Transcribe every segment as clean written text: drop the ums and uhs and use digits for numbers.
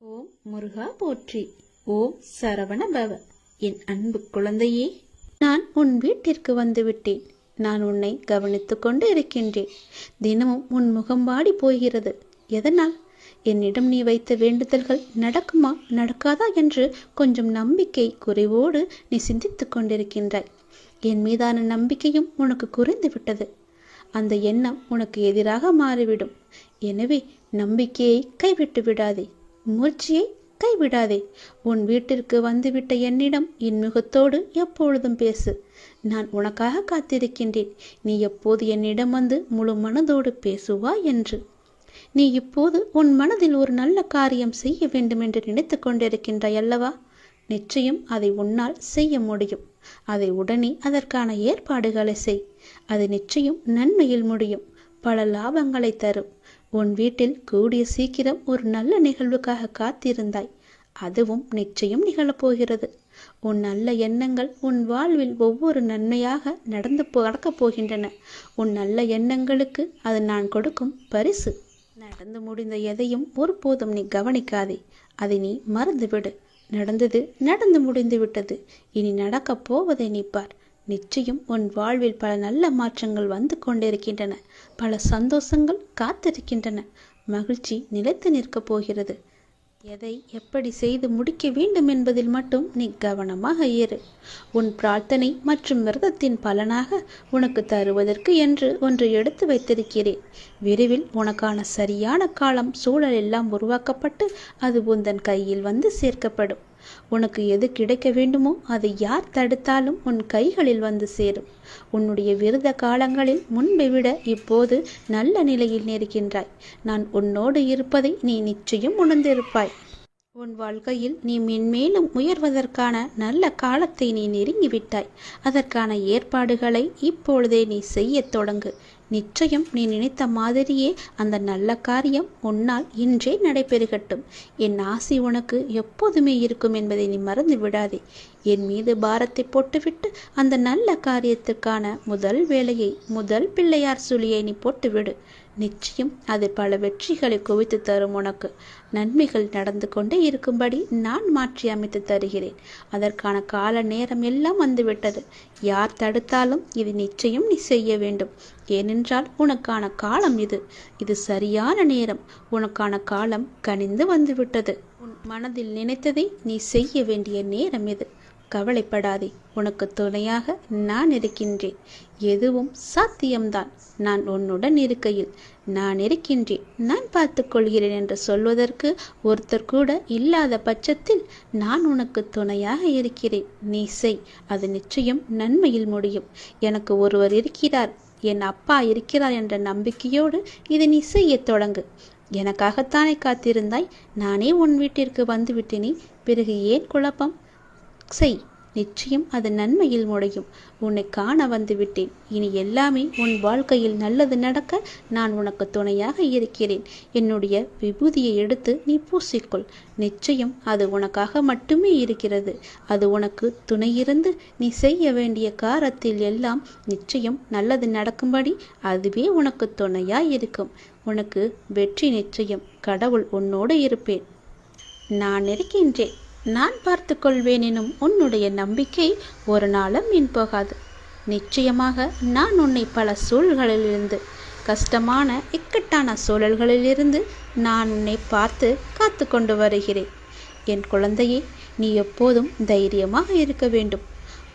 ஓம் முருகா போற்றி. ஓம் சரவண பவ. என் அன்பு குழந்தையே, நான் உன் வீட்டிற்கு வந்துவிட்டேன். நான் உன்னை கவனித்துக் கொண்டு இருக்கின்றேன். தினமும் உன் முகம் வாடி போகிறது. எதனால்? என்னிடம் நீ வைத்த வேண்டுதல்கள் நடக்குமா நடக்காதா என்று கொஞ்சம் நம்பிக்கை குறைவோடு நீ சிந்தித்துக் கொண்டிருக்கின்றாய். என் மீதான நம்பிக்கையும் உனக்கு குறைந்து விட்டது. அந்த எண்ணம் உனக்கு எதிராக மாறிவிடும். எனவே நம்பிக்கையை கைவிட்டு விடாதே, முயற்சியை கைவிடாதே. உன் வீட்டிற்கு வந்துவிட்ட என்னிடம் இன்முகத்தோடு எப்பொழுதும் பேசு. நான் உனக்காக காத்திருக்கின்றேன். நீ எப்போது என்னிடம் வந்து முழு மனதோடு பேசுவா என்று. நீ இப்போது உன் மனதில் ஒரு நல்ல காரியம் செய்ய வேண்டும் என்று நினைத்து கொண்டிருக்கின்றாய் அல்லவா? நிச்சயம் அதை உன்னால் செய்ய முடியும். அதை உடனே அதற்கான ஏற்பாடுகளை செய். அது நிச்சயம் நன்மையில் முடியும், பல லாபங்களை தரும். உன் வீட்டில் கூடிய சீக்கிரம் ஒரு நல்ல நிகழ்வுக்காக காத்திருந்தாய். அதுவும் நிச்சயம் நிகழப்போகிறது. உன் நல்ல எண்ணங்கள் உன் வாழ்வில் ஒவ்வொரு நன்மையாக நடக்கப் போகின்றன. உன் நல்ல எண்ணங்களுக்கு அது நான் கொடுக்கும் பரிசு. நடந்து முடிந்த எதையும் ஒருபோதும் நீ கவனிக்காதே. அதை நீ மறந்துவிடு. நடந்தது நடந்து முடிந்து விட்டது. இனி நடக்கப் போவதை நீ பார். நிச்சயம் உன் வாழ்வில் பல நல்ல மாற்றங்கள் வந்து கொண்டிருக்கின்றன. பல சந்தோஷங்கள் காத்திருக்கின்றன. மகிழ்ச்சி நிலைத்து நிற்கப் போகிறது. எதை எப்படி செய்து முடிக்க வேண்டும் என்பதில் மட்டும் நீ கவனமாக இரு. உன் பிரார்த்தனை மற்றும் விரதத்தின் பலனாக உனக்கு தருவதற்கு என்று ஒன்று எடுத்து வைத்திருக்கிறேன். விரைவில் உனக்கான சரியான காலம் சூழல் எல்லாம் உருவாக்கப்பட்டு அது உந்தன் கையில் வந்து சேர்க்கப்படும். உனக்கு எது கிடைக்க வேண்டுமோ அதை யார் தடுத்தாலும் உன் கைகளில் வந்து சேரும். உன்னுடைய விரத காலங்களில் முன்பை விட இப்போது நல்ல நிலையில் இருக்கின்றாய். நான் உன்னோடு இருப்பதை நீ நிச்சயம் உணர்ந்திருப்பாய். உன் வாழ்க்கையில் நீ மென்மேலும் உயர்வதற்கான நல்ல காலத்தை நீ நெருங்கிவிட்டாய். அதற்கான ஏற்பாடுகளை இப்பொழுதே நீ செய்ய தொடங்கு. நிச்சயம் நீ நினைத்த மாதிரியே அந்த நல்ல காரியம் உன்னால் இன்றே நடைபெறுகட்டும். என் ஆசி உனக்கு எப்போதுமே இருக்கும் என்பதை நீ மறந்து விடாதே. என் மீது பாரத்தை போட்டுவிட்டு அந்த நல்ல காரியத்திற்கான முதல் வேலையை, முதல் பிள்ளையார் சுழியை நீ போட்டுவிடு. நிச்சயம் அது பல வெற்றிகளை குவித்து தரும். உனக்கு நன்மைகள் நடந்து கொண்டே இருக்கும்படி நான் மாற்றி அமைத்து தருகிறேன். அதற்கான கால நேரம் எல்லாம் வந்துவிட்டது. யார் தடுத்தாலும் இது நிச்சயம் நீ செய்ய வேண்டும். ஏனென்றால் உனக்கான காலம் இது சரியான நேரம். உனக்கான காலம் கனிந்து வந்துவிட்டது. உன் மனதில் நினைத்ததை நீ செய்ய வேண்டிய நேரம் இது. கவலைப்படாதே. உனக்கு துணையாக நான் இருக்கின்றேன். எதுவும் சாத்தியம்தான். நான் உன்னுடன் இருக்கையில் நான் இருக்கின்றேன், நான் பார்த்து கொள்கிறேன் என்று சொல்வதற்கு ஒருத்தர் கூட இல்லாத பட்சத்தில் நான் உனக்கு துணையாக இருக்கிறேன். நீ செய். அது நிச்சயம் நன்மையில் முடியும். எனக்கு ஒருவர் இருக்கிறார், என் அப்பா இருக்கிறார் என்ற நம்பிக்கையோடு இதை நீ செய்ய தொடங்கு. எனக்காகத்தானே காத்திருந்தாய். நானே உன் வீட்டிற்கு வந்துவிட்டேனே, பிறகு ஏன் குழப்பம்? செய். நிச்சயம் அது நன்மையில் முடியும். உன்னை காண வந்து விட்டேன். இனி எல்லாமே உன் வாழ்க்கையில் நல்லது நடக்க நான் உனக்கு துணையாக இருக்கிறேன். என்னுடைய விபூதியை எடுத்து நீ பூசிக்கொள். நிச்சயம் அது உனக்காக மட்டுமே இருக்கிறது. அது உனக்கு துணையிருந்து நீ செய்ய வேண்டிய காரியத்தில் எல்லாம் நிச்சயம் நல்லது நடக்கும்படி அதுவே உனக்கு துணையாய் இருக்கும். உனக்கு வெற்றி நிச்சயம். கடவுள் உன்னோடு இருப்பேன். நான் இருக்கின்றேன், நான் பார்த்து கொள்வேன் எனும் உன்னுடைய நம்பிக்கை ஒரு நாளும் வீண் போகாது. நிச்சயமாக நான் உன்னை பல சூழல்களிலிருந்து, கஷ்டமான இக்கட்டான சூழல்களிலிருந்து நான் உன்னை பார்த்து காத்து கொண்டு வருகிறேன். என் குழந்தையே, நீ எப்போதும் தைரியமாக இருக்க வேண்டும்.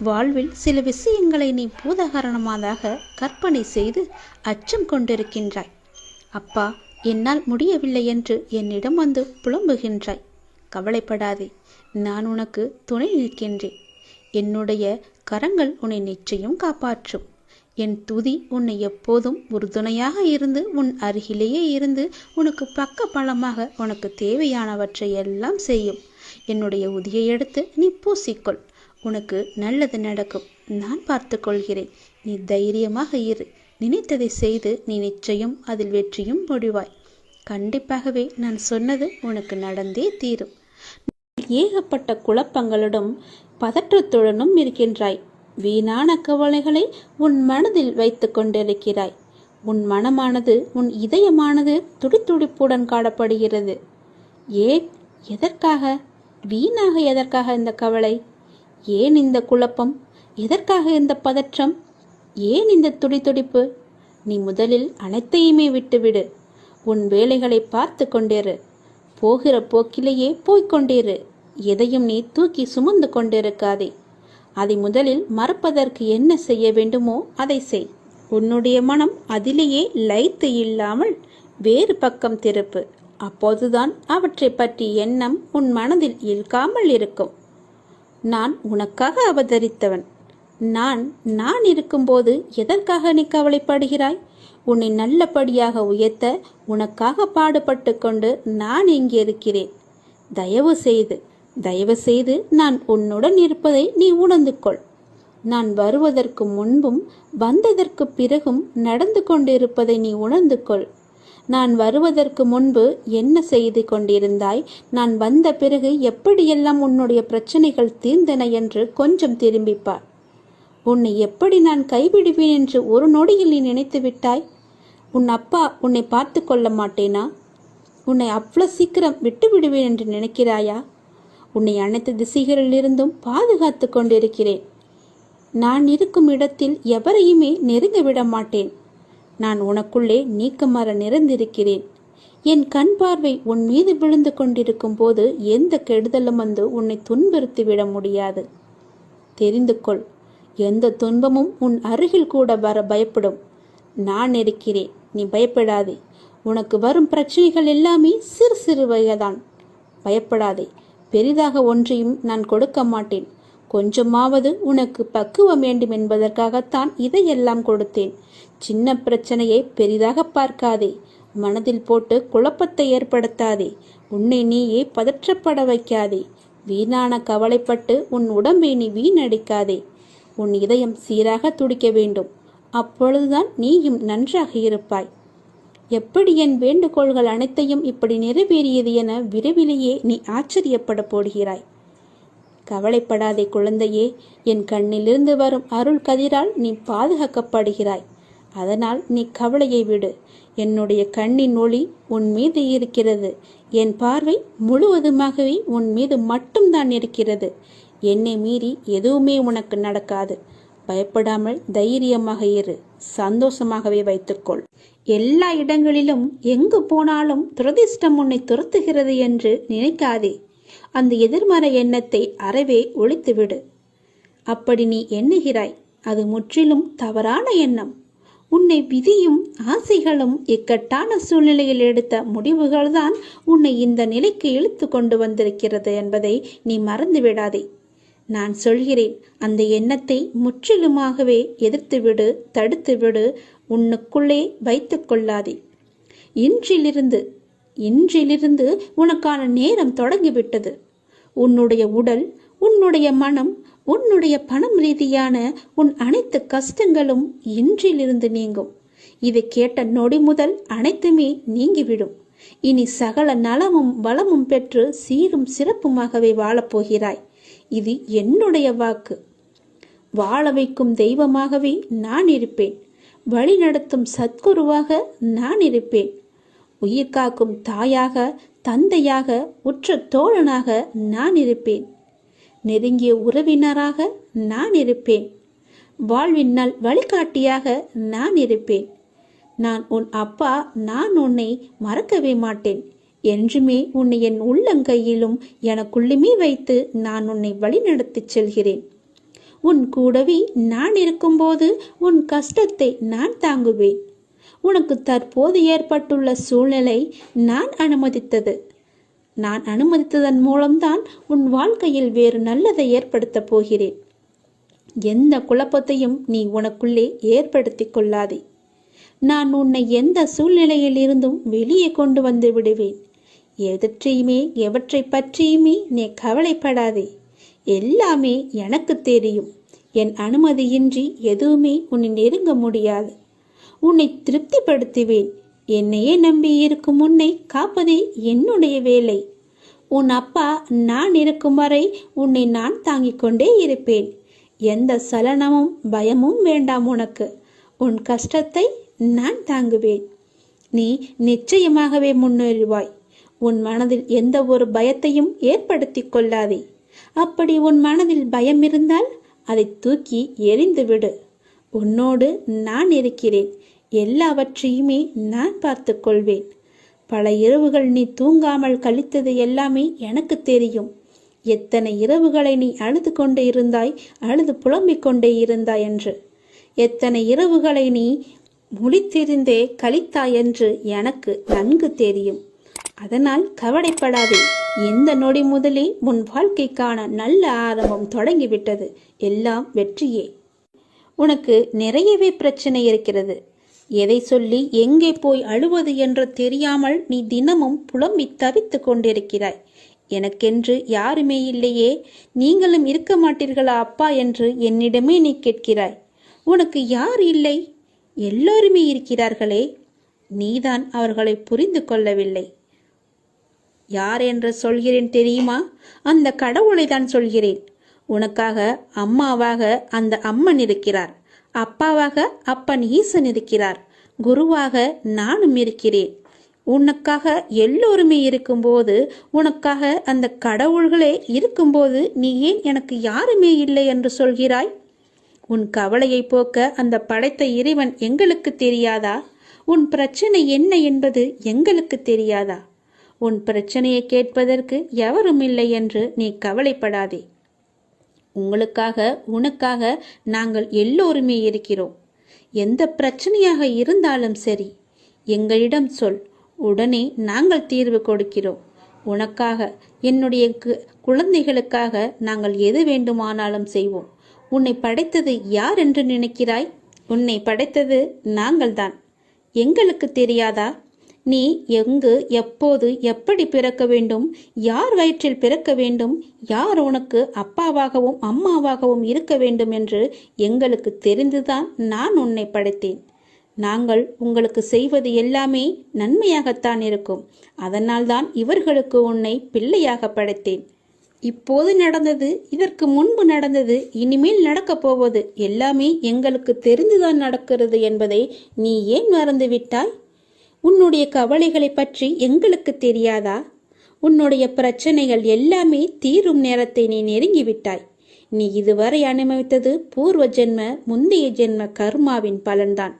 வாழ்வில் சில விஷயங்களை நீ பூதகாரணமாக கற்பனை செய்து அச்சம் கொண்டிருக்கின்றாய். அப்பா, என்னால் முடியவில்லை என்று என்னிடம் வந்து புலம்புகின்றாய். கவலைப்படாதே. நான் உனக்கு துணை நிற்கின்றேன். என்னுடைய கரங்கள் உன்னை நிச்சயம் காப்பாற்றும். என் துதி உன்னை எப்போதும் உறுதுணையாக இருந்து உன் அருகிலேயே இருந்து உனக்கு பக்க பலமாக உனக்கு தேவையானவற்றை எல்லாம் செய்யும். என்னுடைய உதியை எடுத்து நீ பூசிக்கொள். உனக்கு நல்லது நடக்கும். நான் பார்த்து கொள்கிறேன். நீ தைரியமாக இரு. நினைத்ததை செய்து நீ நிச்சயம் அதில் வெற்றியும் முடிவாய். கண்டிப்பாகவே நான் சொன்னது உனக்கு நடந்தே தீரும். ஏகப்பட்ட குழப்பங்களுடன் பதற்றத்துடனும் இருக்கின்றாய். வீணான கவலைகளை உன் மனதில் வைத்து கொண்டிருக்கிறாய். உன் மனமானது, உன் இதயமானது துடித்துடிப்புடன் காணப்படுகிறது. ஏன் எதற்காக? வீணாக எதற்காக இந்த கவலை? ஏன் இந்த குழப்பம்? எதற்காக இந்த பதற்றம்? ஏன் இந்த துடிதுடிப்பு? நீ முதலில் அனைத்தையுமே விட்டுவிடு. உன் வேலைகளை பார்த்து கொண்டிரு. போகிற போக்கிலேயே போய்கொண்டிரு. எதையும் நீ தூக்கி சுமந்து கொண்டிருக்காதே. அதை முதலில் மறப்பதற்கு என்ன செய்ய வேண்டுமோ அதை செய். உன்னுடைய மனம் அதிலேயே லயித்து இல்லாமல் வேறு பக்கம் திருப்பு. அப்போதுதான் அவற்றை பற்றி எண்ணம் உன் மனதில் இழுக்காமல் இருக்கும். நான் உனக்காக அவதரித்தவன். நான் இருக்கும்போது எதற்காக நீ கவலைப்படுகிறாய்? உன்னை நல்லபடியாக உயர்த்த உனக்காக பாடுபட்டு கொண்டு நான் இங்கே இருக்கிறேன். தயவு செய்து நான் உன்னுடன் இருப்பதை நீ உணர்ந்து கொள். நான் வருவதற்கு முன்பும் வந்ததற்கு பிறகும் நடந்து கொண்டிருப்பதை நீ உணர்ந்து கொள். நான் வருவதற்கு முன்பு என்ன செய்து கொண்டிருந்தாய், நான் வந்த பிறகு எப்படியெல்லாம் உன்னுடைய பிரச்சனைகள் தீர்ந்தன என்று கொஞ்சம் திரும்பிப்பார். உன்னை எப்படி நான் கைவிடுவேன் என்று ஒரு நொடியில் நீ நினைத்து விட்டாய்? உன் அப்பா உன்னை பார்த்து கொள்ள மாட்டேனா? உன்னை அவ்வளவு சீக்கிரம் விட்டு விடுவேன் என்று நினைக்கிறாயா? உன்னை அனைத்து திசைகளிலிருந்தும் பாதுகாத்து கொண்டிருக்கிறேன். நான் இருக்கும் இடத்தில் எவரையுமே நெருங்க விட மாட்டேன். நான் உனக்குள்ளே நீக்கமர நிறைந்திருக்கிறேன். என் கண் பார்வை உன் மீது விழுந்து கொண்டிருக்கும் போது எந்த கெடுதலும் வந்து உன்னை துன்புறுத்திவிட முடியாது. தெரிந்து கொள், எந்த துன்பமும் உன் அருகில் கூட வர பயப்படும். நான் இருக்கிறேன், நீ பயப்படாதே. உனக்கு வரும் பிரச்சனைகள் எல்லாமே சிறு சிறு வகைதான். பயப்படாதே. பெரிதாக ஒன்றையும் நான் கொடுக்க மாட்டேன். கொஞ்சமாவது உனக்கு பக்குவம் வேண்டும் என்பதற்காகத்தான் இதையெல்லாம் கொடுத்தேன். சின்ன பிரச்சனையை பெரிதாக பார்க்காதே. மனதில் போட்டு குழப்பத்தை ஏற்படுத்தாதே. உன்னை நீயே பதற்றப்பட வைக்காதே. வீணான கவலைப்பட்டு உன் உடம்பை நீ வீணடிக்காதே. உன் இதயம் சீராக துடிக்க வேண்டும். அப்பொழுதுதான் நீயும் நன்றாக இருப்பாய். எப்படி என் வேண்டுகோள்கள் அனைத்தையும் இப்படி நிறைவேறியது என விரைவிலேயே நீ ஆச்சரியப்பட போடுகிறாய். கவலைப்படாதே குழந்தையே. என் கண்ணிலிருந்து வரும் அருள் கதிரால் நீ பாதுகாக்கப்படுகிறாய். அதனால் நீ கவலையை விடு. என்னுடைய கண்ணின் ஒளி உன் மீது இருக்கிறது. என் பார்வை முழுவதுமாகவே உன் மீது மட்டும்தான் இருக்கிறது. என்னை மீறி எதுவுமே உனக்கு நடக்காது. பயப்படாமல் தைரியமாக இரு. சந்தோஷமாகவே வைத்துக்கொள். எல்லா இடங்களிலும் எங்கு போனாலும் துரதிர்ஷ்டம் உன்னை துரத்துகிறது என்று நினைக்காதே. அந்த எதிர்மறை எண்ணத்தை அறவே ஒழித்துவிடு. அப்படி நீ எண்ணுகிறாய், அது முற்றிலும் தவறான எண்ணம். உன்னை விதியும் ஆசைகளும் இக்கட்டான சூழ்நிலையில் எடுத்த முடிவுகள்தான் உன்னை இந்த நிலைக்கு இழுத்து கொண்டு வந்திருக்கிறது என்பதை நீ மறந்துவிடாதே. நான் சொல்கிறேன், அந்த எண்ணத்தை முற்றிலுமாகவே எதிர்த்துவிடு, தடுத்துவிடு. உன்னுக்குள்ளே வைத்து கொள்ளாதே. இன்றிலிருந்து உனக்கான நேரம் தொடங்கிவிட்டது. உன்னுடைய உடல், உன்னுடைய மனம், உன்னுடைய பணம் ரீதியான உன் அனைத்து கஷ்டங்களும் இன்றிலிருந்து நீங்கும். இதை கேட்ட நொடி முதல் அனைத்துமே நீங்கிவிடும். இனி சகல நலமும் வளமும் பெற்று சீரும் சிறப்புமாகவே வாழப்போகிறாய். இது என்னுடைய வாக்கு. வாழ வைக்கும் தெய்வமாகவே நான் இருப்பேன். வழி நடத்தும் சத்குருவாக நான் இருப்பேன். உயிர் காக்கும் தாயாக, தந்தையாக, உற்ற தோழனாக நான் இருப்பேன். நெருங்கிய உறவினராக நான் இருப்பேன். வாழ்வின் நல் வழிகாட்டியாக நான் இருப்பேன். நான் உன் அப்பா. நான் உன்னை மறக்கவே மாட்டேன். என்றுமே உன்னை என் உள்ளங்கையிலும் எனக்குள்ளுமே வைத்து நான் உன்னை வழிநடத்தி செல்கிறேன். உன் கூடவே நான் இருக்கும்போது உன் கஷ்டத்தை நான் தாங்குவேன். உனக்கு தற்போது ஏற்பட்டுள்ள சூழ்நிலை நான் அனுமதித்ததன் மூலம்தான் உன் வாழ்க்கையில் வேறு நல்லதை ஏற்படுத்தப் போகிறேன். எந்த குழப்பத்தையும் நீ உனக்குள்ளே ஏற்படுத்தி கொள்ளாதே. நான் உன்னை எந்த சூழ்நிலையில் இருந்தும் வெளியே கொண்டு வந்து விடுவேன். எவற்றை பற்றியுமே நீ கவலைப்படாதே. எல்லாமே எனக்கு தெரியும். என் அனுமதியின்றி எதுவுமே உன்னை நெருங்க முடியாது. உன்னை திருப்திப்படுத்துவேன். என்னையே நம்பி இருக்கும் உன்னை காப்பதே என்னுடைய வேலை. உன் அப்பா நான் இருக்கும் வரை உன்னை நான் தாங்கிக் கொண்டே இருப்பேன். எந்த சலனமும் பயமும் வேண்டாம் உனக்கு. உன் கஷ்டத்தை நான் தாங்குவேன். நீ நிச்சயமாகவே முன்னேறுவாய். உன் மனதில் எந்த ஒரு பயத்தையும் ஏற்படுத்தி கொள்ளாதே. அப்படி உன் மனதில் பயம் இருந்தால் அதை தூக்கி எறிந்து விடு. உன்னோடு நான் இருக்கிறேன். எல்லாவற்றையுமே நான் பார்த்து கொள்வேன். பல இரவுகள் நீ தூங்காமல் கழித்தது எல்லாமே எனக்கு தெரியும். எத்தனை இரவுகளை நீ அழுது கொண்டே இருந்தாய், அழுது புலம்பிக் கொண்டே இருந்தாய் என்று. எத்தனை இரவுகளை நீ முழித்திருந்தே கழித்தாய் என்று எனக்கு நன்கு தெரியும். அதனால் கவலைப்படாதே. இந்த நொடி முதலே உன் வாழ்க்கைக்கான நல்ல ஆரம்பம் தொடங்கிவிட்டது. எல்லாம் வெற்றியே. உனக்கு நிறையவே பிரச்சனை இருக்கிறது. எதை சொல்லி எங்கே போய் அழுவது என்று தெரியாமல் நீ தினமும் புலம்பி தவித்து கொண்டிருக்கிறாய். எனக்கென்று யாருமே இல்லையே, நீங்களும் இருக்க மாட்டீர்களா அப்பா என்று என்னிடமே நீ கேட்கிறாய். உனக்கு யார் இல்லை? எல்லோருமே இருக்கிறார்களே. நீதான் அவர்களை புரிந்து கொள்ளவில்லை. யார் என்று சொல்கிறேன் தெரியுமா? அந்த கடவுளை தான் சொல்கிறேன். உனக்காக அம்மாவாக அந்த அம்மன் இருக்கிறார். அப்பாவாக அப்பன் ஈசன் இருக்கிறார். குருவாக நானும் இருக்கிறேன். உனக்காக எல்லோருமே இருக்கும்போது, உனக்காக அந்த கடவுள்களே இருக்கும்போது நீ ஏன் எனக்கு யாருமே இல்லை என்று சொல்கிறாய்? உன் கவலையை போக்க அந்த படைத்த இறைவன் எங்களுக்கு தெரியாதா? உன் பிரச்சனை என்ன என்பது எங்களுக்கு தெரியாதா? உன் பிரச்சனையை கேட்பதற்கு எவரும் இல்லை என்று நீ கவலைப்படாதே. உங்களுக்காக உனக்காக நாங்கள் எல்லோருமே இருக்கிறோம். எந்த பிரச்சனையாக இருந்தாலும் சரி, எங்களிடம் சொல். உடனே நாங்கள் தீர்வு கொடுக்கிறோம். உனக்காக, என்னுடைய குழந்தைகளுக்காக நாங்கள் எது வேண்டுமானாலும் செய்வோம். உன்னை படைத்தது யார் என்று நினைக்கிறாய்? உன்னை படைத்தது நாங்கள்தான். எங்களுக்கு தெரியாதா? நீ எங்கு, எப்போது, எப்படி பிறக்க வேண்டும், யார் வயிற்றில் பிறக்க வேண்டும், யார் உனக்கு அப்பாவாகவும் அம்மாவாகவும் இருக்க வேண்டும் என்று எங்களுக்கு தெரிந்துதான் நான் உன்னை படைத்தேன். நாங்கள் உங்களுக்கு செய்வது எல்லாமே நன்மையாகத்தான் இருக்கும். அதனால்தான் இவர்களுக்கு உன்னை பிள்ளையாக படைத்தேன். இப்போது நடந்தது, இதற்கு முன்பு நடந்தது, இனிமேல் நடக்கப் போவது எல்லாமே எங்களுக்கு தெரிந்துதான் நடக்கிறது என்பதை நீ ஏன் மறந்துவிட்டாய்? உன்னுடைய கவலைகளை பற்றி எங்களுக்கு தெரியாதா? உன்னுடைய பிரச்சனைகள் எல்லாமே தீரும் நேரத்தை நீ நெருங்கிவிட்டாய். நீ இதுவரை அனுபவித்தது பூர்வ ஜென்ம, முந்தைய ஜென்ம கர்மாவின் பலன்தான்.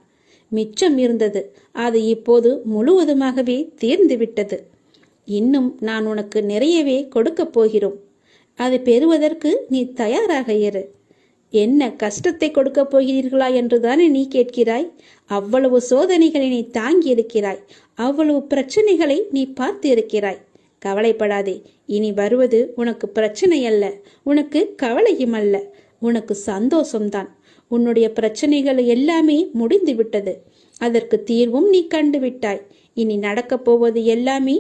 மிச்சம் இருந்தது, அது இப்போது முழுவதுமாகவே தீர்ந்துவிட்டது. இன்னும் நான் உனக்கு நிறையவே கொடுக்கப் போகிறோம். அதை பெறுவதற்கு நீ தயாராக இரு. என்ன கஷ்டத்தை கொடுக்கப் போகிறீர்களா என்றுதானே நீ கேட்கிறாய்? அவ்வளவு சோதனைகளை நீ தாங்கி இருக்கிறாய். அவ்வளவு பிரச்சனைகளை நீ பார்த்து இருக்கிறாய். கவலைப்படாதே. இனி வருவது உனக்கு பிரச்சனை அல்ல, உனக்கு கவலையும் அல்ல, உனக்கு சந்தோஷம்தான். உன்னுடைய பிரச்சனைகள் எல்லாமே முடிந்து விட்டது. அதற்கு தீர்வும் நீ கண்டு விட்டாய். இனி நடக்கப் போவது எல்லாமே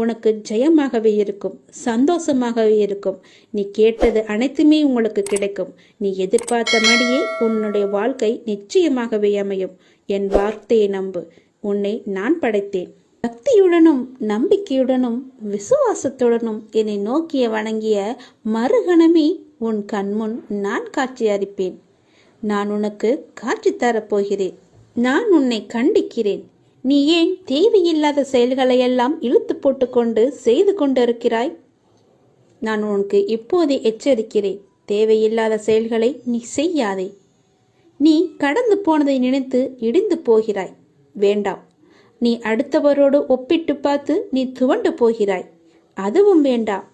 உனக்கு ஜெயமாகவே இருக்கும், சந்தோஷமாகவே இருக்கும். நீ கேட்டது அனைத்துமே உங்களுக்கு கிடைக்கும். நீ எதிர்பார்த்தபடியே உன்னுடைய வாழ்க்கை நிச்சயமாகவே அமையும். என் வார்த்தையை நம்பு. உன்னை நான் படைத்தேன். பக்தியுடனும் நம்பிக்கையுடனும் விசுவாசத்துடனும் என்னை நோக்கிய வணங்கிய மறுகணமே உன் கண்முன் நான் காட்சி அளிப்பேன். நான் உனக்கு காட்சி தரப்போகிறேன். நான் உன்னை கண்டிக்கிறேன். நீ ஏன் தேவையில்லாத செயல்களை எல்லாம் இழுத்து போட்டுக்கொண்டு செய்து கொண்டிருக்கிறாய்? நான் உனக்கு இப்போதே எச்சரிக்கிறேன். தேவையில்லாத செயல்களை நீ செய்யாதே. நீ கடந்து போனதை நினைத்து இடிந்து போகிறாய். வேண்டாம். நீ அடுத்தவரோடு ஒப்பிட்டு பார்த்து நீ துவண்டு போகிறாய். அதுவும் வேண்டாம்.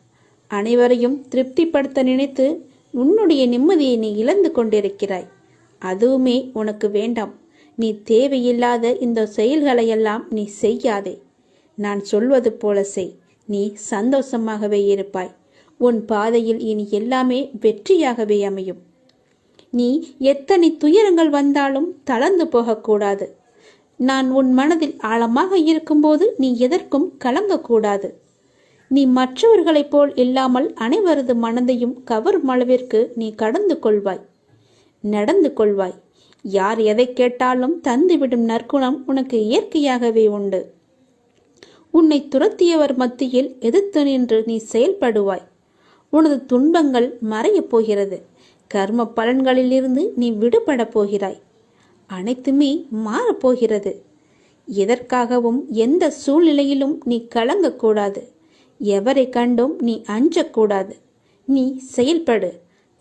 அனைவரையும் திருப்திப்படுத்த நினைத்து உன்னுடைய நிம்மதியை நீ இழந்து கொண்டிருக்கிறாய். அதுவுமே உனக்கு வேண்டாம். நீ தேவையில்லாத இந்த செயல்களையெல்லாம் நீ செய்யாதே. நான் சொல்வது போல செய். நீ சந்தோஷமாகவே இருப்பாய். உன் பாதையில் இனி எல்லாமே வெற்றியாகவே அமையும். நீ எத்தனை துயரங்கள் வந்தாலும் தளர்ந்து போகக்கூடாது. நான் உன் மனதில் ஆழமாக இருக்கும்போது நீ எதற்கும் கலங்கக்கூடாது. நீ மற்றவர்களைப் போல் இல்லாமல் அனைவரது மனதையும் கவரும் அளவிற்கு நீ கடந்து கொள்வாய், நடந்து கொள்வாய். யார் எதை கேட்டாலும் தந்துவிடும் நற்குணம் உனக்கு இயற்கையாகவே உண்டு. உன்னை துரத்தியவர் மத்தியில் எதிர்த்து நின்று நீ செயல்படுவாய். உனது துன்பங்கள் மறையப் போகிறது. கர்ம பலன்களிலிருந்து நீ விடுபட போகிறாய். அனைத்துமே மாறப்போகிறது. எதற்காகவும் எந்த சூழ்நிலையிலும் நீ கலங்கக்கூடாது. எவரை கண்டும் நீ அஞ்சக்கூடாது. நீ செயல்படு,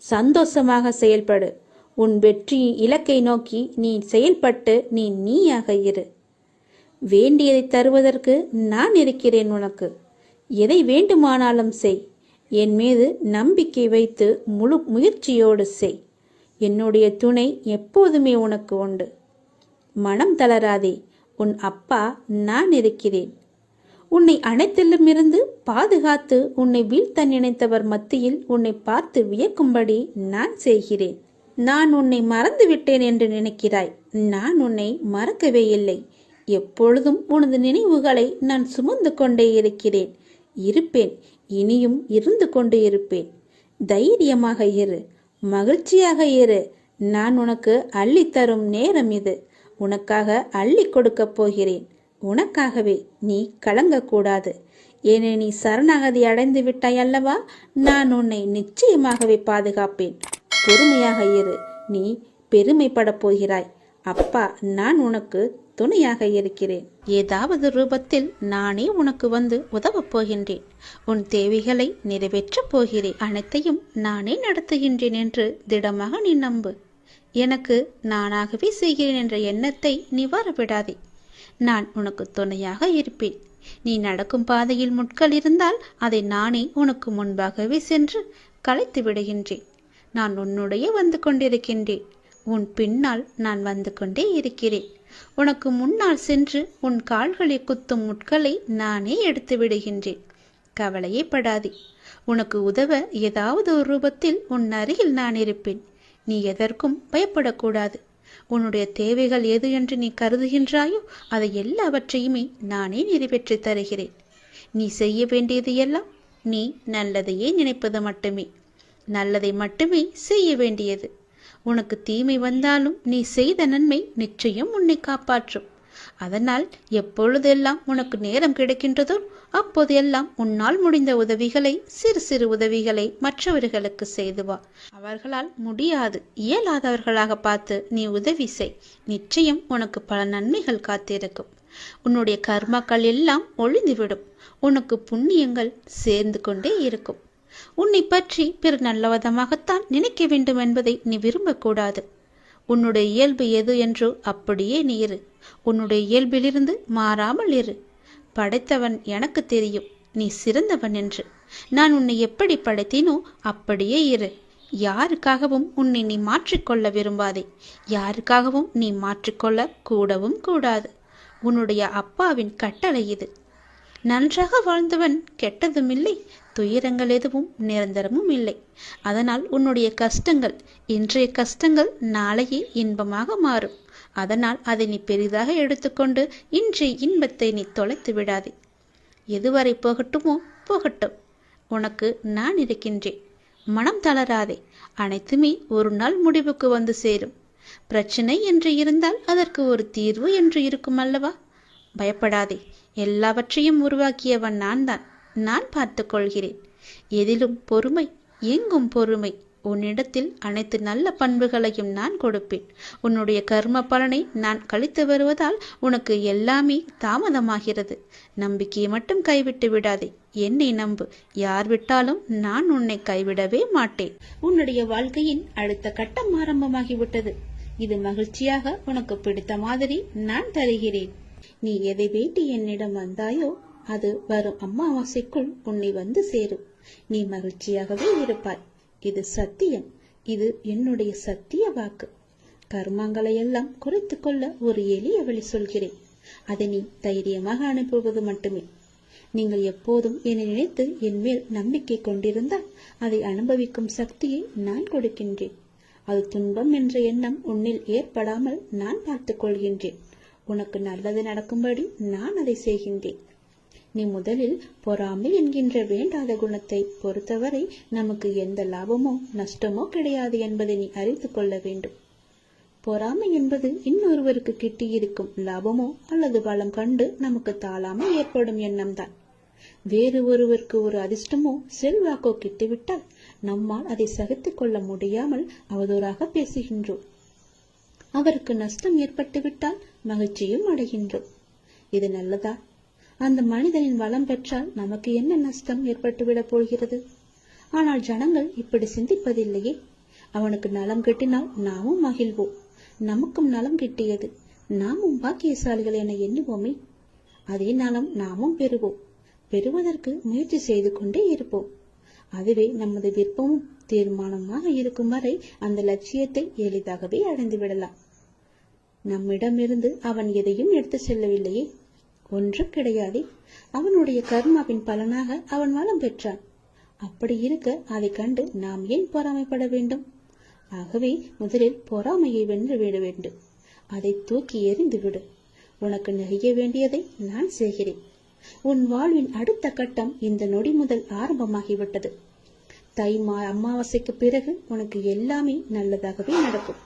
சந்தோஷமாக செயல்படு. உன் வெற்றி இலக்கை நோக்கி நீ செயல்பட்டு நீயாக இரு. வேண்டியதை தருவதற்கு நான் இருக்கிறேன் உனக்கு. எதை வேண்டுமானாலும் செய். என் மீது நம்பிக்கை வைத்து முழு முயற்சியோடு செய். என்னுடைய துணை எப்போதுமே உனக்கு உண்டு. மனம் தளராதே, உன் அப்பா நான் இருக்கிறேன். உன்னை அனைத்திலுமிருந்து பாதுகாத்து உன்னை வீழ்த்த நினைத்தவர் மத்தியில் உன்னை பார்த்து வியக்கும்படி நான் செய்கிறேன். நான் உன்னை மறந்து விட்டேன் என்று நினைக்கிறாய். நான் உன்னை மறக்கவே இல்லை. எப்பொழுதும் உனது நினைவுகளை நான் சுமந்து கொண்டே இருக்கிறேன், இருப்பேன், இனியும் இருந்து கொண்டு இருப்பேன். தைரியமாக இரு, மகிழ்ச்சியாக இரு. நான் உனக்கு அள்ளித்தரும் நேரம் இது. உனக்காக அள்ளி கொடுக்கப் போகிறேன். உனக்காகவே. நீ கலங்கக்கூடாது. ஏனே நீ சரணாகதி அடைந்து விட்டாய் அல்லவா? நான் உன்னை நிச்சயமாகவே பாதுகாப்பேன். பொறுமையாக இரு. நீ பெருமைப்படப் போகிறாய். அப்பா நான் உனக்கு துணையாக இருக்கிறேன். ஏதாவது ரூபத்தில் நானே உனக்கு வந்து உதவப் போகின்றேன். உன் தேவைகளை நிறைவேற்றப் போகிறேன். அனைத்தையும் நானே நடத்துகின்றேன் என்று திடமாக நீ நம்பு. எனக்கு நானாகவே செய்கிறேன் என்ற எண்ணத்தை நீ வரவிடாதே. நான் உனக்கு துணையாக இருப்பேன். நீ நடக்கும் பாதையில் முட்கள் இருந்தால் அதை நானே உனக்கு முன்பாகவே சென்று கலைத்து விடுகின்றேன். நான் உன்னுடைய வந்து கொண்டிருக்கின்றேன். உன் பின்னால் நான் வந்து கொண்டே இருக்கிறேன். உனக்கு முன்னால் சென்று உன் கால்களை குத்தும் முட்களை நானே எடுத்து விடுகின்றேன். கவலையே படாதே. உனக்கு உதவ ஏதாவது ஒரு ரூபத்தில் உன் அருகில் நான் இருப்பேன். நீ எதற்கும் பயப்படக்கூடாது. உன்னுடைய தேவைகள் எது என்று நீ கருதுகின்றாயோ அதை எல்லாவற்றையுமே நானே நிறைவேற்றி தருகிறேன். நீ செய்ய வேண்டியது எல்லாம் நீ நல்லதையே நினைப்பது மட்டுமே. நல்லதை மட்டுமே செய்ய வேண்டியது. உனக்கு தீமை வந்தாலும் நீ செய்த நன்மை நிச்சயம் உன்னை காப்பாற்றும். அதனால் எப்பொழுதெல்லாம் உனக்கு நேரம் கிடைக்கின்றதோ அப்போதெல்லாம் உன்னால் முடிந்த உதவிகளை, சிறு சிறு உதவிகளை மற்றவர்களுக்கு செய்து வா. அவர்களால் முடியாது, இயலாதவர்களாக பார்த்து நீ உதவி செய். நிச்சயம் உனக்கு பல நன்மைகள் காத்திருக்கும். உன்னுடைய கர்மாக்கள் எல்லாம் ஒழிந்துவிடும். உனக்கு புண்ணியங்கள் சேர்ந்து கொண்டே இருக்கும். உன்னை பற்றி பிற நல்லவிதமாகத்தான் நினைக்க வேண்டும் என்பதை நீ விரும்பக்கூடாது. உன்னுடைய இயல்பு எது என்றோ அப்படியே நீ இரு. உன்னுடைய இயல்பிலிருந்து மாறாமல் இரு. படைத்தவன் எனக்கு தெரியும் நீ சிறந்தவன் என்று. நான் உன்னை எப்படி படைத்தேனோ அப்படியே இரு. யாருக்காகவும் உன்னை நீ மாற்றிக்கொள்ள விரும்பாதே. யாருக்காகவும் நீ மாற்றிக்கொள்ள கூடவும் கூடாது. உன்னுடைய அப்பாவின் கட்டளை இது. நன்றாக வாழ்ந்தவன் கெட்டதும் இல்லை, துயரங்கள் எதுவும் நிரந்தரமும் இல்லை. அதனால் உன்னுடைய கஷ்டங்கள், இன்றைய கஷ்டங்கள் நாளையே இன்பமாக மாறும். அதனால் அதை நீ பெரிதாக எடுத்துக்கொண்டு இன்றைய இன்பத்தை நீ தொலைத்து விடாதே. எதுவரை போகட்டுமோ போகட்டும். உனக்கு நான் இருக்கின்றேன். மனம் தளராதே. அனைத்துமே ஒரு நாள் முடிவுக்கு வந்து சேரும். பிரச்சனை என்று இருந்தால் அதற்கு ஒரு தீர்வு என்று இருக்கும் அல்லவா? பயப்படாதே. எல்லாவற்றையும் உருவாக்கியவன் நான் தான். நான் பார்த்து கொள்கிறேன். எதிலும் பொறுமை, எங்கும் பொறுமை. உன்னிடத்தில் அனைத்து நல்ல பண்புகளையும் நான் கொடுப்பேன். உன்னுடைய கர்ம பலனை நான் கழித்து வருவதால் உனக்கு எல்லாமே தாமதமாகிறது. நம்பிக்கையை மட்டும் கைவிட்டு விடாதே. என்னை நம்பு. யார் விட்டாலும் நான் உன்னை கைவிடவே மாட்டேன். உன்னுடைய வாழ்க்கையின் அடுத்த கட்டம் ஆரம்பமாகிவிட்டது. இது மகிழ்ச்சியாக உனக்கு பிடித்த மாதிரி நான் தருகிறேன். நீ எதை வேண்டி என்னிடம் வந்தாயோ அது வரும் அமாவாசைக்குள் உன்னை வந்து சேரும். நீ மகிழ்ச்சியாகவே இருப்பாய். இது சத்தியம். இது என்னுடைய சத்திய வாக்கு. கர்மங்களை எல்லாம் குறைத்து கொள்ள ஒரு எளிய வழி சொல்கிறேன். அதை நீ தைரியமாக அனுப்புவது மட்டுமே. நீங்கள் எப்போதும் என்னை நினைத்து என் மேல் நம்பிக்கை கொண்டிருந்தால் அதை அனுபவிக்கும் சக்தியை நான் கொடுக்கின்றேன். அது துன்பம் என்ற எண்ணம் உன்னில் ஏற்படாமல் நான் பார்த்துக் கொள்கின்றேன். உனக்கு நல்லது நடக்கும்படி நான் அதை செய்கின்றேன். நீ முதலில் பொறாமை என்கின்ற வேண்டாத குணத்தை பொறுத்தவரை நமக்கு எந்த லாபமோ நஷ்டமோ கிடையாது என்பதை நீ அறிந்து கொள்ள வேண்டும். பொறாமை என்பது இன்னொருவருக்கு கிட்டியிருக்கும் லாபமோ அல்லது பலம் கண்டு நமக்கு தாளாமல் ஏற்படும் எண்ணம்தான். வேறு ஒருவருக்கு ஒரு அதிர்ஷ்டமோ செல்வாக்கோ கிட்டிவிட்டால் நம்மால் அதை சகித்துக் கொள்ள முடியாமல் அவதூறாக பேசுகின்றோம். அவருக்கு நஷ்டம் ஏற்பட்டு விட்டால் மகிழ்ச்சியும் அடைகின்றோம். இது நல்லதா? அந்த மனிதனின் வளம் பெற்றால் நமக்கு என்ன நஷ்டம் ஏற்பட்டுவிடப் போகிறது? ஆனால் ஜனங்கள் இப்படி சிந்திப்பதில்லையே. அவனுக்கு நலம் கிட்டினால் நாமும் மகிழ்வோம். நமக்கும் நலம் கிட்டியது, நாமும் பாக்கியசாலிகள் என எண்ணுவோமே. அதே நலம் நாமும் பெறுவோம். பெறுவதற்கு முயற்சி செய்து கொண்டே இருப்போம். அதுவே நமது விருப்பமும் தீர்மானமாக இருக்கும் வரை அந்த லட்சியத்தை எளிதாகவே அடைந்து விடலாம். நம்மிடமிருந்து அவன் எதையும் எடுத்து செல்லவில்லையே, ஒன்றும் கிடையாதே. அவனுடைய கர்மாவின் பலனாக அவன் வளம் பெற்றான். அப்படி இருக்க அதை கண்டு நாம் ஏன் பொறாமைப்பட வேண்டும்? ஆகவே முதலில் பொறாமையை வென்று விட வேண்டும். அதை தூக்கி எறிந்து விடு. உனக்கு நெகிய வேண்டியதை நான் செய்கிறேன். உன் வாழ்வின் அடுத்த கட்டம் இந்த நொடி முதல் ஆரம்பமாகிவிட்டது. அமாவாசைக்கு பிறகு உனக்கு எல்லாமே நல்லதாகவே நடக்கும்.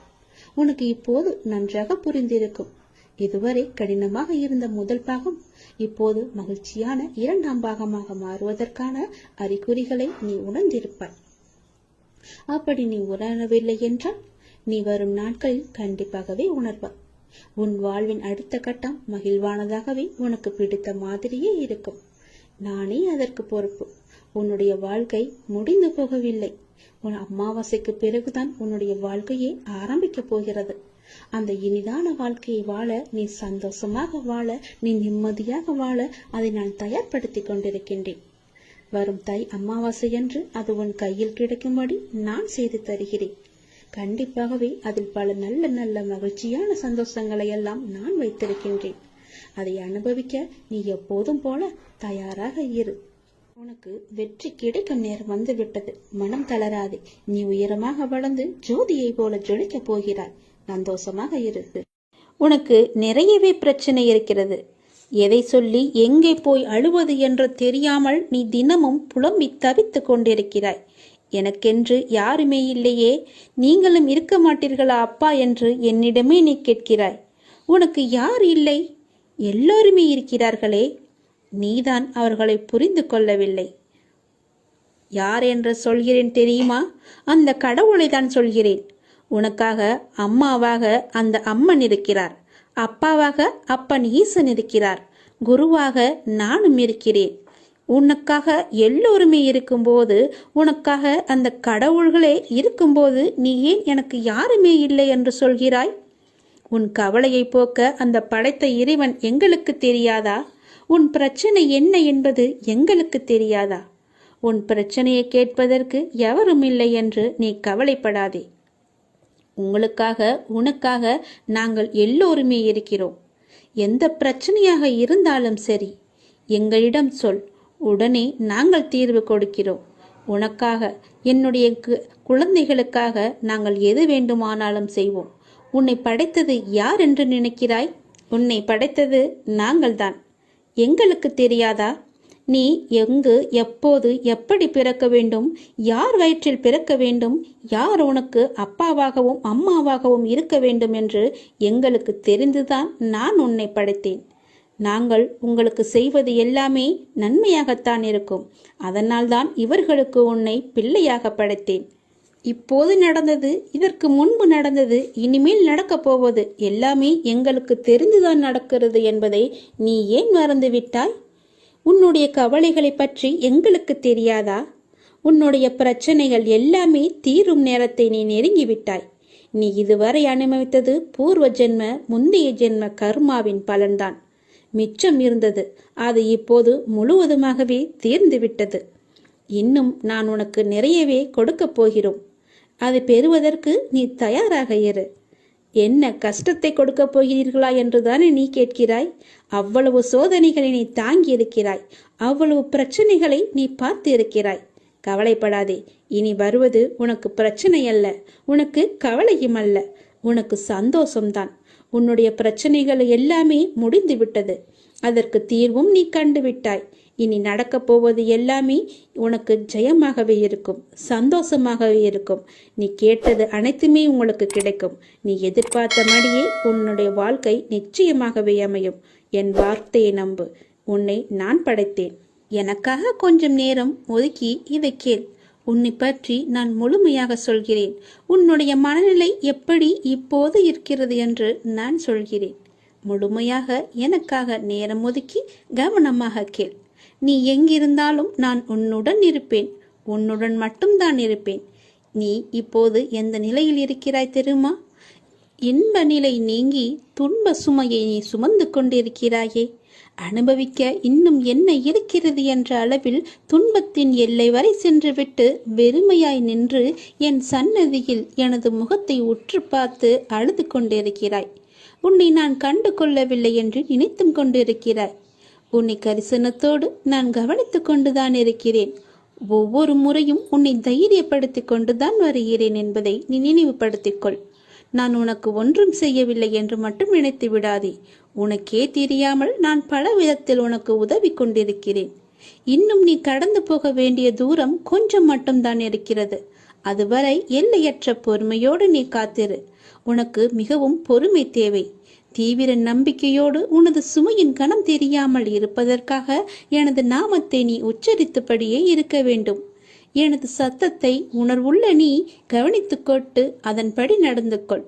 உனக்கு இப்போது நன்றாக புரிந்திருக்கும். இதுவரை கடினமாக இருந்த முதல் பாகம் இப்போது மகிழ்ச்சியான இரண்டாம் பாகமாக மாறுவதற்கான அறிகுறிகளை நீ உணர்ந்திருப்பாய். அப்படி நீ உணரவில்லை என்றால் நீ வரும் நாட்களில் கண்டிப்பாகவே உணர்வாய். உன் வாழ்வின் அடுத்த கட்டம் மகிழ்வானதாகவே உனக்கு பிடித்த மாதிரியே இருக்கும். நானே அதற்கு பொறுப்பு. உன்னுடைய வாழ்க்கை முடிந்து போகவில்லை. உன் அமாவாசைக்கு பிறகுதான் உன்னுடைய வாழ்க்கையே ஆரம்பிக்க போகிறது. அந்த இனிதான வாழ்க்கையை வாழ, நீ சந்தோஷமாக வாழ, நீ நிம்மதியாக வாழ அதை நான் தயார்படுத்தி கொண்டிருக்கின்றேன். வரும் அமாவாசை என்று அது உன் கையில் கிடைக்கும்படி நான் செய்து தருகிறேன். கண்டிப்பாகவே அதில் பல நல்ல நல்ல மகிழ்ச்சியான சந்தோஷங்களை எல்லாம் நான் வைத்திருக்கின்றேன். அதை அனுபவிக்க நீ எப்போதும் போல தயாராக இரு. உனக்கு வெற்றி கிடைக்கும் நேரம் வந்து விட்டது. மனம் தளராதே. நீ உயரமாக வளர்ந்து ஜோதியை போல ஜொலிக்க போகிறாய். சந்தோஷமாக இரு. உனக்கு நிறையவே பிரச்சனை இருக்கிறது. எதை சொல்லி எங்கே போய் அழுவது என்று தெரியாமல் நீ தினமும் புலம்பி தவித்துக் கொண்டிருக்கிறாய். எனக்கென்று யாருமே இல்லையே, நீங்களும் இருக்க மாட்டீர்களா அப்பா என்று என்னிடமே நீ கேட்கிறாய். உனக்கு யார் இல்லை? எல்லோருமே இருக்கிறார்களே. நீதான் அவர்களை புரிந்து கொள்ளவில்லை. யார் என்று சொல்கிறேன் தெரியுமா? அந்த கடவுளை தான் சொல்கிறேன். உனக்காக அம்மாவாக அந்த அம்மன் இருக்கிறார், அப்பாவாக அப்பன் ஈசன் இருக்கிறார், குருவாக நானும் இருக்கிறேன். உனக்காக எல்லோருமே இருக்கும்போது, உனக்காக அந்த கடவுள்களே இருக்கும்போது நீ ஏன் எனக்கு யாருமே இல்லை என்று சொல்கிறாய்? உன் கவலையை போக்க அந்த படைத்த இறைவன் எங்களுக்கு தெரியாதா? உன் பிரச்சனை என்ன என்பது எங்களுக்கு தெரியாதா? உன் பிரச்சனையை கேட்பதற்கு எவரும் இல்லை என்று நீ கவலைப்படாதே. உங்களுக்காக உனக்காக நாங்கள் எல்லோருமே இருக்கிறோம். எந்த பிரச்சனையாக இருந்தாலும் சரி எங்களிடம் சொல், உடனே நாங்கள் தீர்வு கொடுக்கிறோம். உனக்காக, என்னுடைய குழந்தைகளுக்காக நாங்கள் எது வேண்டுமானாலும் செய்வோம். உன்னை படைத்தது யார் என்று நினைக்கிறாய்? உன்னை படைத்தது நாங்கள்தான். எங்களுக்கு தெரியாதா? நீ எங்கு, எப்போது, எப்படி பிறக்க வேண்டும், யார் வயிற்றில் பிறக்க வேண்டும், யார் உனக்கு அப்பாவாகவும் அம்மாவாகவும் இருக்க வேண்டும் என்று எங்களுக்கு தெரிந்துதான் நான் உன்னை படைத்தேன். நாங்கள் உங்களுக்கு செய்வது எல்லாமே நன்மையாகத்தான் இருக்கும். அதனால்தான் இவர்களுக்கு உன்னை பிள்ளையாக படைத்தேன். இப்போது நடந்தது, இதற்கு முன்பு நடந்தது, இனிமேல் நடக்கப் போவது எல்லாமே எங்களுக்கு தெரிந்துதான் நடக்கிறது என்பதை நீ ஏன் மறந்துவிட்டாய்? உன்னுடைய கவலைகளை பற்றி எங்களுக்கு தெரியாதா? உன்னுடைய பிரச்சனைகள் எல்லாமே தீரும் நேரத்தை நீ நெருங்கிவிட்டாய். நீ இதுவரை அனுபவித்தது பூர்வ ஜென்ம, முந்தைய ஜென்ம கர்மாவின் பலன்தான். மிச்சம் இருந்தது, அது இப்போது முழுவதுமாகவே தீர்ந்துவிட்டது. இன்னும் நான் உனக்கு நிறையவே கொடுக்கப் போகிறோம். அதை பெறுவதற்கு நீ தயாராக இரு. என்ன கஷ்டத்தை கொடுக்கப் போகிறீர்களா என்றுதானே நீ கேட்கிறாய்? அவ்வளவு சோதனைகளை நீ தாங்கி இருக்கிறாய், அவ்வளவு பிரச்சனைகளை நீ பார்த்து இருக்கிறாய். கவலைப்படாதே. இனி வருவது உனக்கு பிரச்சனை அல்ல, உனக்கு கவலையும் அல்ல, உனக்கு சந்தோஷம்தான். உன்னுடைய பிரச்சனைகள் எல்லாமே முடிந்து விட்டது. அதற்கு தீர்வும் நீ கண்டுவிட்டாய். இனி நடக்கப் போவது எல்லாமே உனக்கு ஜெயமாகவே இருக்கும், சந்தோஷமாகவே இருக்கும். நீ கேட்டது அனைத்துமே உங்களுக்கு கிடைக்கும். நீ எதிர்பார்த்தபடியே உன்னுடைய வாழ்க்கை நிச்சயமாகவே அமையும். என் வார்த்தையை நம்பு. உன்னை நான் படைத்தேன். எனக்காக கொஞ்சம் நேரம் ஒதுக்கி இதை கேள். உன்னை பற்றி நான் முழுமையாக சொல்கிறேன். உன்னுடைய மனநிலை எப்படி இப்போது இருக்கிறது என்று நான் சொல்கிறேன். முழுமையாக எனக்காக நேரம் ஒதுக்கி கவனமாக கேள். நீ எங்கிருந்தாலும் நான் உன்னுடன் இருப்பேன். உன்னுடன் மட்டும்தான் இருப்பேன். நீ இப்போது எந்த நிலையில் இருக்கிறாய் தெரியுமா? இன்ப நிலை நீங்கி துன்ப சுமையை நீ சுமந்து கொண்டிருக்கிறாயே. அனுபவிக்க இன்னும் என்ன இருக்கிறது என்ற அளவில் துன்பத்தின் எல்லை வரை சென்றுவிட்டு வெறுமையாய் நின்று என் சன்னதியில் எனது முகத்தை உற்று பார்த்து அழுது கொண்டிருக்கிறாய். உன்னை நான் கண்டு கொள்ளவில்லை என்று நினைத்தும் கொண்டிருக்கிறாய். உன்னை கரிசனத்தோடு நான் கவனித்து கொண்டுதான் இருக்கிறேன். ஒவ்வொரு முறையும் உன்னை தைரியப்படுத்தி கொண்டுதான் வருகிறேன் என்பதை நீ நினைவுபடுத்திக்கொள். நான் உனக்கு ஒன்றும் செய்யவில்லை என்று மட்டும் நினைத்து விடாதே. உனக்கே தெரியாமல் நான் பல விதத்தில் உனக்கு உதவி கொண்டிருக்கிறேன். இன்னும் நீ கடந்து போக வேண்டிய தூரம் கொஞ்சம் மட்டும்தான் இருக்கிறது. அதுவரை எல்லையற்ற பொறுமையோடு நீ காத்திரு. உனக்கு மிகவும் பொறுமை தேவை. தீவிர நம்பிக்கையோடு உனது சுமையின் கணம் தெரியாமல் இருப்பதற்காக எனது நாமத்தை நீ உச்சரித்தபடியே இருக்க வேண்டும். எனது சத்தத்தை உணர்வுள்ள நீ கவனித்துக்கொண்டு அதன்படி நடந்து கொள்.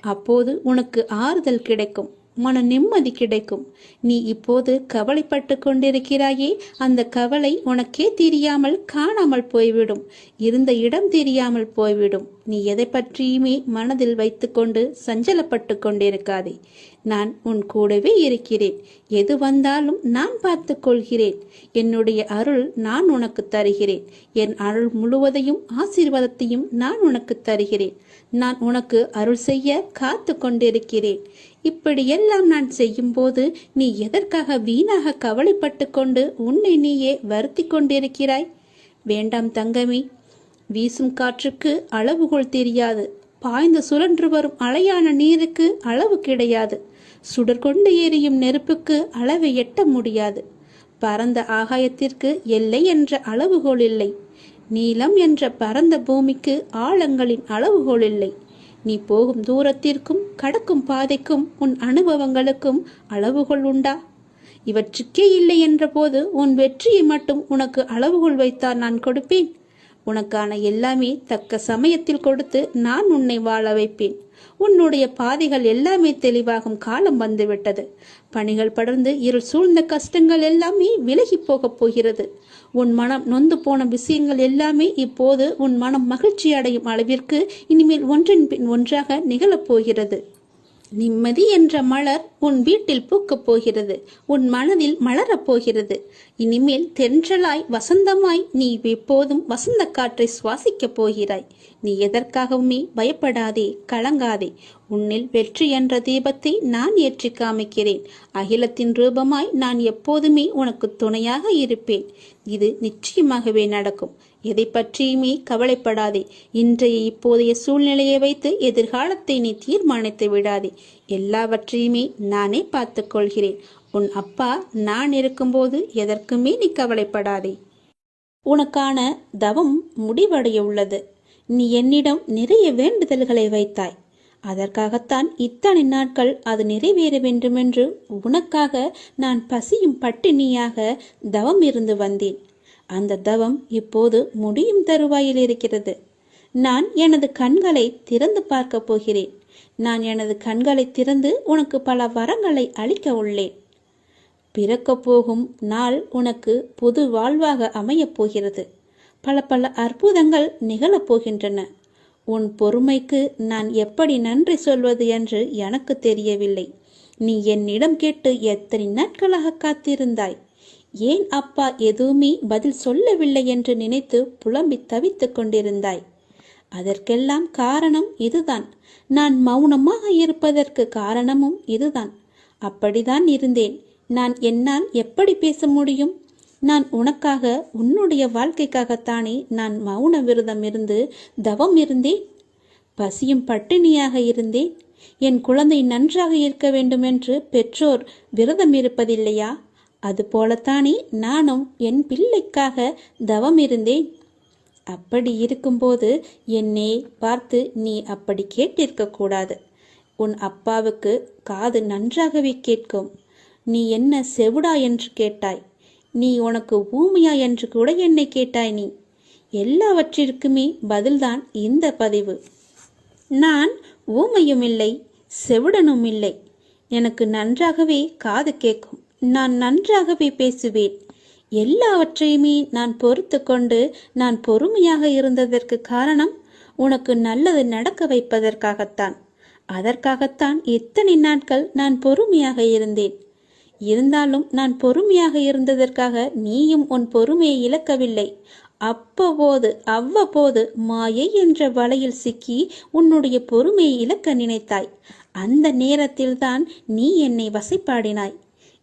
அப்போது உனக்கு ஆறுதல் கிடைக்கும், மன நிம்மதி கிடைக்கும். நீ இப்போது கவலைப்பட்டு கொண்டிருக்கிறாயே, அந்த கவலை உனக்கே தெரியாமல் காணாமல் போய்விடும். இருந்த இடம் தெரியாமல் போய்விடும். நீ எதை பற்றியுமே மனதில் வைத்துக்கொண்டு சஞ்சலப்பட்டு கொண்டிருக்காதே. நான் உன் கூடவே இருக்கிறேன். எது வந்தாலும் நான் பார்த்து கொள்கிறேன். என்னுடைய அருள் நான் உனக்கு தருகிறேன். என் அருள் முழுவதையும் ஆசீர்வாதத்தையும் நான் உனக்கு தருகிறேன். நான் உனக்கு அருள் செய்ய காத்து கொண்டிருக்கிறேன். இப்படியெல்லாம் நான் செய்யும் போது நீ எதற்காக வீணாக கவலைப்பட்டு கொண்டு உன்னை நீயே வருத்தி கொண்டிருக்கிறாய்? வேண்டாம் தங்கமே. வீசும் காற்றுக்கு அளவுகோல் தெரியாது. பாய்ந்து சுழன்று வரும் அலையான நீருக்கு அளவு கிடையாது. சுடர் கொண்டு எரியும் நெருப்புக்கு அளவை எட்ட முடியாது. பரந்த ஆகாயத்திற்கு எல்லை என்ற அளவுகோல் இல்லை. நீளம் என்ற பரந்த பூமிக்கு ஆழங்களின் அளவுகோல் இல்லை. நீ போகும் தூரத்திற்கும் கடக்கும் பாதைக்கும் உன் அனுபவங்களுக்கும் அளவுகோல் உண்டா? இவற்றுக்கே இல்லை என்ற போது உன் வெற்றியை மட்டும் உனக்கு அளவுகோல் வைத்தால் நான் கொடுப்பேன். உனக்கான எல்லாமே தக்க சமயத்தில் கொடுத்து நான் உன்னை வாழ வைப்பேன். உன்னுடைய பாதைகள் எல்லாமே தெளிவாகும் காலம் வந்துவிட்டது. பணிகள் படர்ந்து இருள் சூழ்ந்த கஷ்டங்கள் எல்லாமே விலகி போகப் போகிறது. உன் மனம் நொந்து போன விஷயங்கள் எல்லாமே இப்போது உன் மனம் மகிழ்ச்சி அடையும் அளவிற்கு இனிமேல் ஒன்றின் பின் ஒன்றாக நிகழப் போகிறது. நிம்மதி என்ற மலர் உன் வீட்டில் பூக்கப் போகிறது. உன் மனதில் மலரப் போகிறது. இனிமேல் தென்றலாய் வசந்தமாய் நீ எப்போதும் வசந்த காற்றை சுவாசிக்கப் போகிறாய். நீ எதற்காகவுமே பயப்படாதே, கலங்காதே. உன்னில் வெற்றி என்ற தீபத்தை நான் ஏற்றி காமிக்கிறேன். அகிலத்தின் ரூபமாய் நான் எப்போதுமே உனக்கு துணையாக இருப்பேன். இது நிச்சயமாகவே நடக்கும். எதை பற்றியுமே கவலைப்படாதே. இன்றைய இப்போதைய சூழ்நிலையை வைத்து எதிர்காலத்தை நீ தீர்மானித்து விடாதே. எல்லாவற்றையுமே நானே பார்த்து கொள்கிறேன். உன் அப்பா நான் இருக்கும்போது எதற்குமே நீ கவலைப்படாதே. உனக்கான தவம் முடிவடைய உள்ளது. நீ என்னிடம் நிறைய வேண்டுதல்களை வைத்தாய். அதற்காகத்தான் இத்தனை நாட்கள் அது நிறைவேற வேண்டுமென்று உனக்காக நான் பசியும் பட்டினியாக தவம் இருந்து வந்தேன். அந்த தவம் இப்போது முடியும் தருவாயில் இருக்கிறது. நான் எனது கண்களை திறந்து பார்க்க போகிறேன். நான் எனது கண்களை திறந்து உனக்கு பல வரங்களை அளிக்க உள்ளேன். பிறக்க போகும் நாள் உனக்கு புது வாழ்வாக அமையப் போகிறது. பல பல அற்புதங்கள் நிகழப் போகின்றன. உன் பொறுமைக்கு நான் எப்படி நன்றி சொல்வது என்று எனக்கு தெரியவில்லை. நீ என்னிடம் கேட்டு எத்தனை நாட்களாக காத்திருந்தாய். ஏன் அப்பா எதுவுமே பதில் சொல்லவில்லை என்று நினைத்து புலம்பி தவித்துக் கொண்டிருந்தாய். அதற்கெல்லாம் காரணம் இதுதான். நான் மௌனமாக இருப்பதற்கு காரணமும் இதுதான். அப்படிதான் இருந்தேன். நான் என்னால் எப்படி பேச முடியும்? நான் உனக்காக, உன்னுடைய வாழ்க்கைக்காகத்தானே நான் மௌன விரதம் இருந்து தவம் இருந்தேன். பசியும் பட்டினியாக இருந்தேன். என் குழந்தை நன்றாக இருக்க வேண்டும் என்று பெற்றோர் விரதம் இருப்பதில்லையா? அதுபோலத்தானே நானும் என் பிள்ளைக்காக தவம் இருந்தேன். அப்படி இருக்கும்போது என்னை பார்த்து நீ அப்படி கேட்டிருக்க கூடாது. உன் அப்பாவுக்கு காது நன்றாகவே கேட்கும். நீ என்ன செவிடா என்று கேட்டாய். நீ உனக்கு ஊமையா என்று கூட என்னை கேட்டாய். நீ எல்லாவற்றிற்குமே பதில்தான் இந்த பதிவு. நான் ஊமையும் இல்லை, செவிடனும் இல்லை. எனக்கு நன்றாகவே காது கேட்கும். நான் நன்றாகவே பேசுவேன். எல்லாவற்றையுமே நான் பொறுத்து கொண்டு நான் பொறுமையாக இருந்ததற்கு காரணம் உனக்கு நல்லது நடக்க வைப்பதற்காகத்தான். அதற்காகத்தான் இத்தனை நாட்கள் நான் பொறுமையாக இருந்தேன். இருந்தாலும் நான் பொறுமையாக இருந்ததற்காக நீயும் உன் பொறுமையை இழக்கவில்லை. அவ்வப்போது மாயை என்ற வலையில் சிக்கி உன்னுடைய பொறுமையை இழக்க நினைத்தாய். அந்த நேரத்தில்தான் நீ என்னை வசைப்பாடினாய்.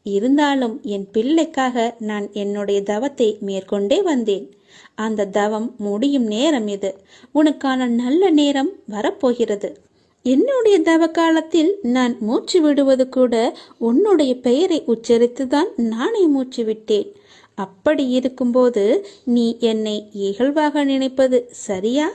இருந்தாலும் என் பிள்ளைக்காக நான் என்னுடைய தவத்தை மேற்கொண்டே வந்தேன். அந்த தவம் முடியும் நேரம் இது. உனக்கான நல்ல நேரம் வரப்போகிறது. என்னுடைய தவ காலத்தில் நான் மூச்சு விடுவது கூட உன்னுடைய பெயரை உச்சரித்துதான் நானே மூச்சு விட்டேன். அப்படி இருக்கும்போது நீ என்னை இகழ்வாக நினைப்பது சரியா?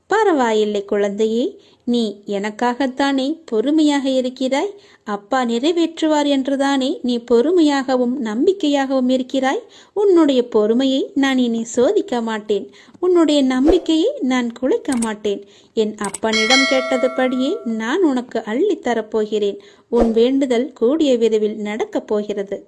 பரவாயில்லை குழந்தையே, நீ எனக்காகத்தானே பொறுமையாக இருக்கிறாய். அப்பா நிறைவேற்றுவார் என்றுதானே நீ பொறுமையாகவும் நம்பிக்கையாகவும் இருக்கிறாய். உன்னுடைய பொறுமையை நான் இனி சோதிக்க மாட்டேன். உன்னுடைய நம்பிக்கையை நான் குலைக்க மாட்டேன். என் அப்பனிடம் கேட்டதுபடியே நான் உனக்கு அள்ளித்தரப்போகிறேன். உன் வேண்டுதல் கூடிய விரைவில் நடக்கப் போகிறது.